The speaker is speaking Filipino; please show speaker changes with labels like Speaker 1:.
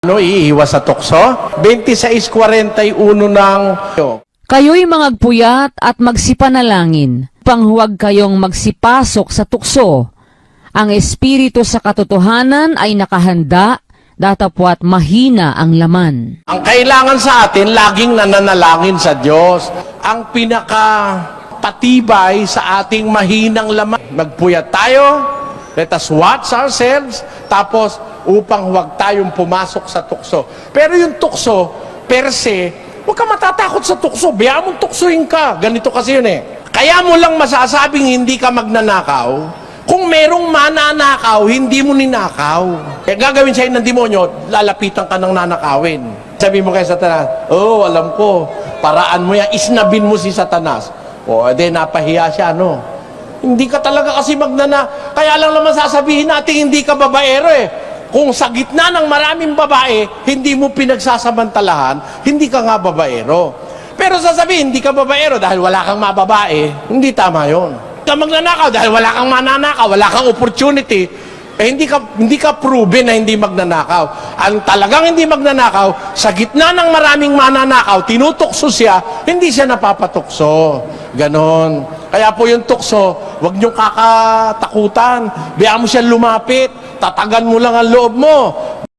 Speaker 1: Iiwas sa tukso? 26:41 ng...
Speaker 2: Kayo'y mangagpuyat at magsipanalangin, pang huwag kayong magsipasok sa tukso. Ang espiritu sa katotohanan ay nakahanda, datapwat mahina ang laman.
Speaker 1: Ang kailangan sa atin, laging nananalangin sa Diyos. Ang pinakapatibay sa ating mahinang laman. Magpuyat tayo, let us watch ourselves, tapos upang huwag tayong pumasok sa tukso. Pero yung tukso, per se, huwag ka matatakot sa tukso. Biyaan mong tuksohin ka. Ganito kasi yun eh. Kaya mo lang masasabing hindi ka magnanakaw kung merong mananakaw, hindi mo ninakaw. Kaya gagawin sa'yo ng demonyo, lalapitan ka ng nanakawin. Sabi mo kay Satanas, oh, alam ko, paraan mo yan, isnabin mo si Satanas. O, napahiya siya, no? Hindi ka talaga kasi kaya lang naman sasabihin natin, hindi ka babaero eh. Kung sa gitna ng maraming babae, hindi mo pinagsasamantalahan, hindi ka nga babaero. Pero sasabihin, hindi ka babaero dahil wala kang mababae, hindi tama yon. Ka magnanakaw dahil wala kang mananakaw, wala kang opportunity, hindi ka proven na hindi magnanakaw. Ang talagang hindi magnanakaw, sa gitna ng maraming mananakaw, tinutukso siya, hindi siya napapatukso. Ganon. Kaya po yung tukso, huwag niyong kakatakutan. Biyaan mo siya lumapit, tatagan mo lang ang loob mo.